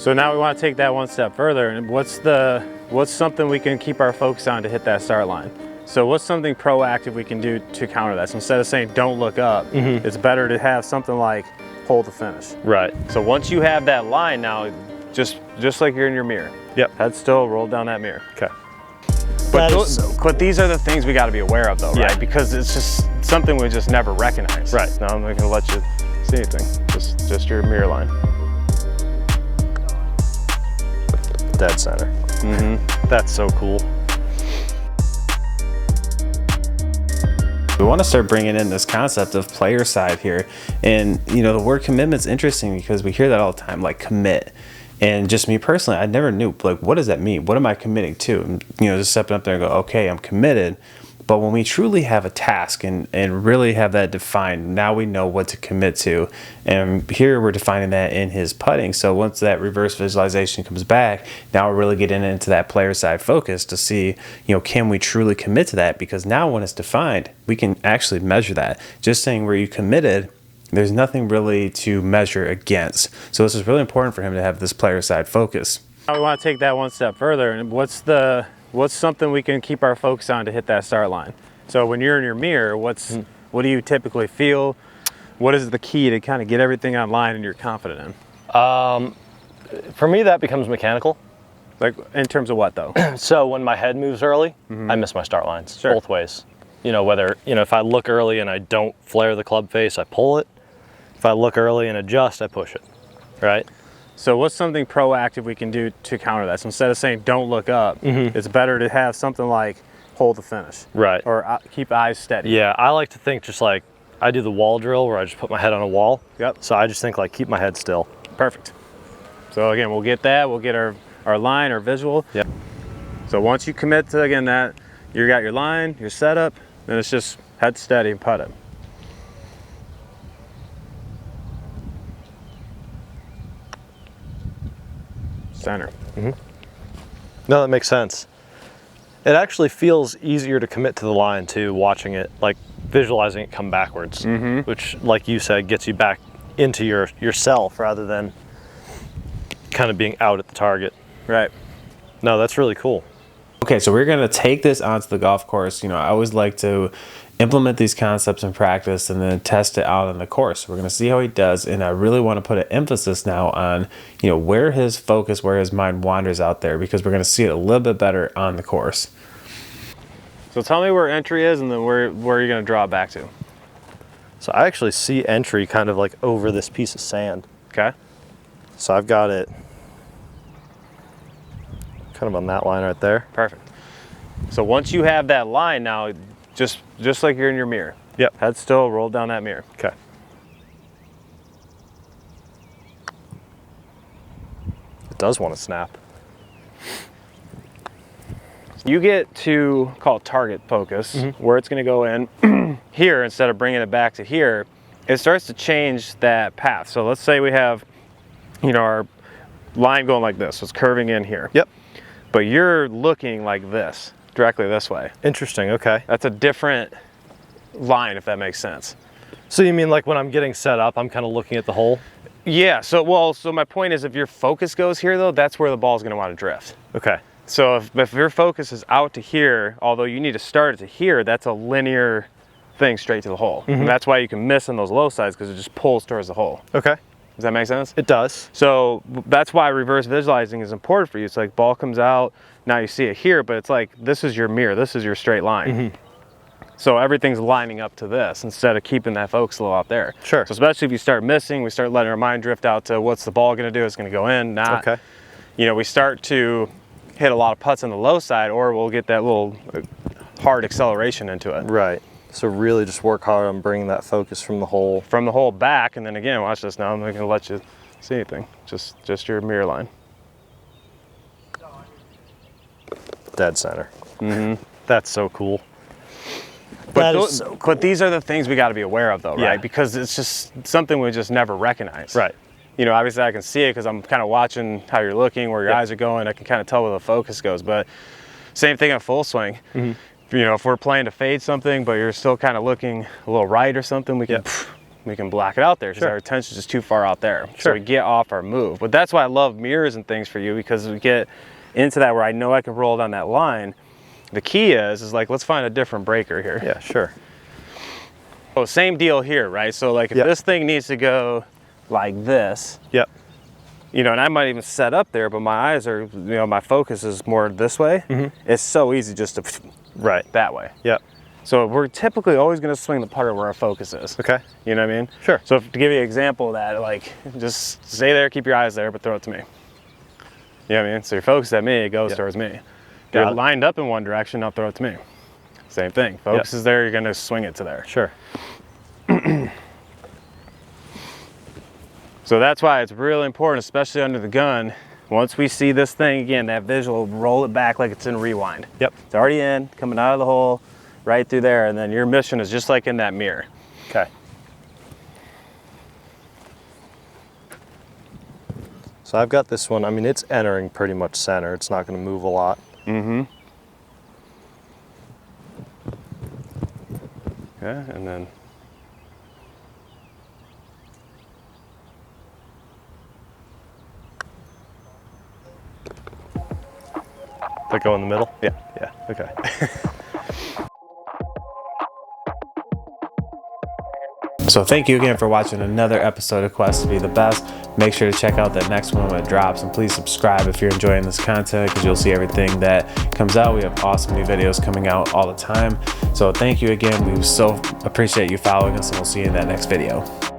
So now we want to take that one step further, and what's something we can keep our focus on to hit that start line? So what's something proactive we can do to counter that? So instead of saying don't look up, it's better to have something like hold the finish. Right. So once you have that line now, just like you're in your mirror. Yep. Head still, roll down that mirror. Okay. But these are the things we got to be aware of, though, right? Yeah. Because it's just something we just never recognize. Right. Now I'm not gonna let you see anything. Just your mirror line. Dead center. That's so cool. We want to start bringing in this concept of player side here. And, you know, the word commitment's interesting because we hear that all the time, like commit. And just me personally, I never knew, like, what does that mean? What am I committing to? And, you know, just stepping up there and go, okay, I'm committed. But when we truly have a task and really have that defined, now we know what to commit to. And here we're defining that in his putting. So once that reverse visualization comes back, now we're really getting into that player side focus to see, you know, can we truly commit to that? Because now when it's defined, we can actually measure that. Just saying where you committed, there's nothing really to measure against. So this is really important for him to have this player side focus. Now we want to take that one step further, and what's something we can keep our focus on to hit that start line? So when you're in your mirror, what do you typically feel? What is the key to kind of get everything online and you're confident in? For me, that becomes mechanical. Like in terms of what though? So when my head moves early, I miss my start lines both ways. You know, whether, you know, if I look early and I don't flare the club face, I pull it. If I look early and adjust, I push it, right? So what's something proactive we can do to counter that? So instead of saying don't look up, it's better to have something like hold the finish. Right. Or keep eyes steady. Yeah, I like to think just like I do the wall drill where I just put my head on a wall. Yep. So I just think like keep my head still. Perfect. So again, we'll get that. We'll get our line, our visual. Yep. So once you commit to, again, that, you got your line, your setup, then it's just head steady and putt it. Center. No, that makes sense. It actually feels easier to commit to the line too, watching it, like visualizing it come backwards, which, like you said, gets you back into yourself rather than kind of being out at the target. Right. No, that's really cool. Okay, so we're going to take this onto the golf course. You know, I always like to implement these concepts in practice and then test it out on the course. We're going to see how he does, and I really want to put an emphasis now on, you know, where his focus, where his mind wanders out there, because we're going to see it a little bit better on the course. So tell me where entry is and then where you're going to draw it back to. So I actually see entry kind of like over this piece of sand. Okay. So I've got it kind of on that line right there. Perfect. So once you have that line now, just like you're in your mirror. Yep. Head still, roll down that mirror. Okay. It does want to snap. You get to call it target focus, where it's going to go in here instead of bringing it back to here. It starts to change that path. So let's say we have, you know, our line going like this. So it's curving in here. Yep. But you're looking like this, directly this way. Interesting. Okay. That's a different line, if that makes sense. So you mean like when I'm getting set up, I'm kind of looking at the hole? Yeah. So my point is, if your focus goes here, though, that's where the ball's going to want to drift. Okay. So if your focus is out to here, although you need to start it to here, that's a linear thing straight to the hole. And that's why you can miss on those low sides, because it just pulls towards the hole. Okay. Does that make sense? It does. So that's why reverse visualizing is important for you. It's like ball comes out, now you see it here, but it's like this is your mirror, this is your straight line. So everything's lining up to this instead of keeping that focus a little out there. Sure. So especially if you start missing, we start letting our mind drift out to what's the ball going to do? It's going to go in, not. Okay. You know, we start to hit a lot of putts on the low side, or we'll get that little hard acceleration into it. Right. So really just work hard on bringing that focus from the hole. From the hole back, and then again, watch this now, I'm not gonna let you see anything. Just your mirror line. Dead center. That's so cool. But these are the things we gotta be aware of though, right? Yeah. Because it's just something we just never recognize. Right. You know, obviously I can see it because I'm kind of watching how you're looking, where your eyes are going. I can kind of tell where the focus goes, but same thing on full swing. You know, if we're playing to fade something, but you're still kind of looking a little right or something, we can we can block it out there because our attention is just too far out there. So we get off our move. But that's why I love mirrors and things for you, because we get into that where I know I can roll down that line. The key is like, let's find a different breaker here. Yeah, sure. Oh, same deal here, right? So like if this thing needs to go like this, yep. You know, and I might even set up there, but my eyes are, you know, my focus is more this way. It's so easy just to that way. Yep. So we're typically always going to swing the putter where our focus is. Okay. You know what I mean? Sure. So to give you an example of that, like just stay there, keep your eyes there, but throw it to me. You know what I mean? So you're focused at me, it goes towards me. If you're lined up in one direction, I'll throw it to me. Same thing. Focus is there, you're going to swing it to there. Sure. So that's why it's really important, especially under the gun. Once we see this thing again, that visual, roll it back like it's in rewind. Yep. It's already in, coming out of the hole, right through there, and then your mission is just like in that mirror. Okay. So I've got this one, I mean, it's entering pretty much center. It's not going to move a lot. Okay, and then That go in the middle? Yeah. Yeah, okay. So thank you again for watching another episode of Quest to be the Best. Make sure to check out the next one when it drops, and please subscribe if you're enjoying this content, because you'll see everything that comes out. We have awesome new videos coming out all the time. So thank you again. We so appreciate you following us, and we'll see you in that next video.